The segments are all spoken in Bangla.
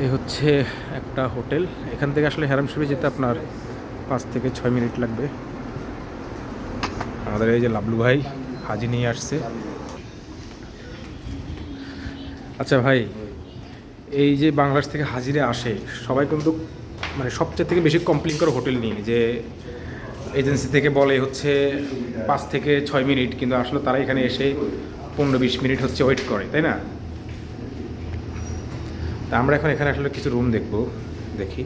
এই হচ্ছে একটা হোটেল। এখান থেকে আসলে হ্যারাম শরীফে যেতে আপনার 5 থেকে 6 মিনিট লাগবে। আমাদের এই যে লাবলু ভাই হাজি নিয়ে আসছে। আচ্ছা ভাই, এই যে বাংলাদেশ থেকে হাজিরা আসে সবাই কিন্তু মানে সবচেয়ে থেকে বেশি কমপ্লেন করে হোটেল নিয়ে, যে এজেন্সি থেকে বলে হচ্ছে 5 থেকে 6 মিনিট, কিন্তু আসলে তারা এখানে এসে 15-20 মিনিট হচ্ছে ওয়েট করে, তাই না? তা আমরা এখন এখানে আসলে কিছু রুম দেখি।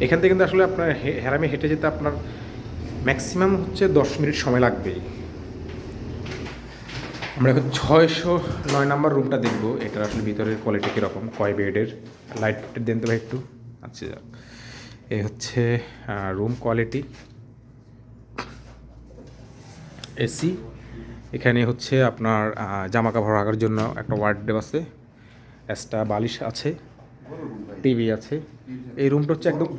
এখান থেকে কিন্তু আসলে আপনার হ্যারামে হেঁটে যেতে আপনার ম্যাক্সিমাম হচ্ছে 10 মিনিট সময় লাগবেই। আমরা এখন 609 নম্বর রুমটা দেখবো। এটার আসলে ভিতরের কোয়ালিটি কীরকম, কয় বেডের, লাইট দেন তো ভাই একটু। আচ্ছা, এই হচ্ছে রুম কোয়ালিটি। এসি, এখানে হচ্ছে আপনার জামা কাপড় রাখার জন্য একটা ওয়ার্ডরোব আছে, এক্সট্রা বালিশ আছে, টিভি আছে। এই রুমটা হচ্ছে একদম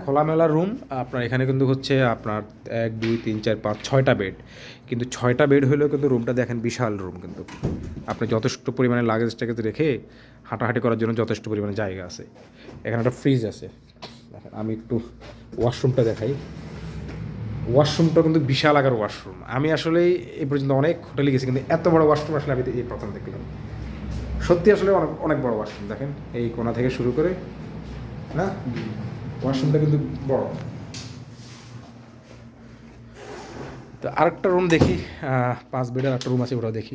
খোলামেলা রুম। আপনার এখানে কিন্তু হচ্ছে আপনার 1 2 3 4 5 6টা বেড, কিন্তু 6টা বেড হলেও কিন্তু রুমটা দেখেন বিশাল রুম। কিন্তু আপনি যথেষ্ট পরিমাণে লাগেজটাকে রেখে হাঁটাহাঁটি করার জন্য যথেষ্ট পরিমাণে জায়গা আছে। এখানে একটা ফ্রিজ আছে। দেখেন, আমি একটু ওয়াশরুমটা দেখাই। ওয়াশরুমটা কিন্তু বিশাল আকার ওয়াশরুম। আমি আসলে এই পর্যন্ত অনেক হোটেলে গেছি, কিন্তু এত বড় ওয়াশরুম আসলে আমি এই প্রথম দেখলাম। সত্যি আসলে অনেক অনেক বড় ওয়াশরুম। দেখেন এই কোণা থেকে শুরু করে না, ওয়াশরুমটা কিন্তু বড়। তো আরেকটা রুম দেখি, 5 বেডের একটা রুম আছে, ওটাও দেখি।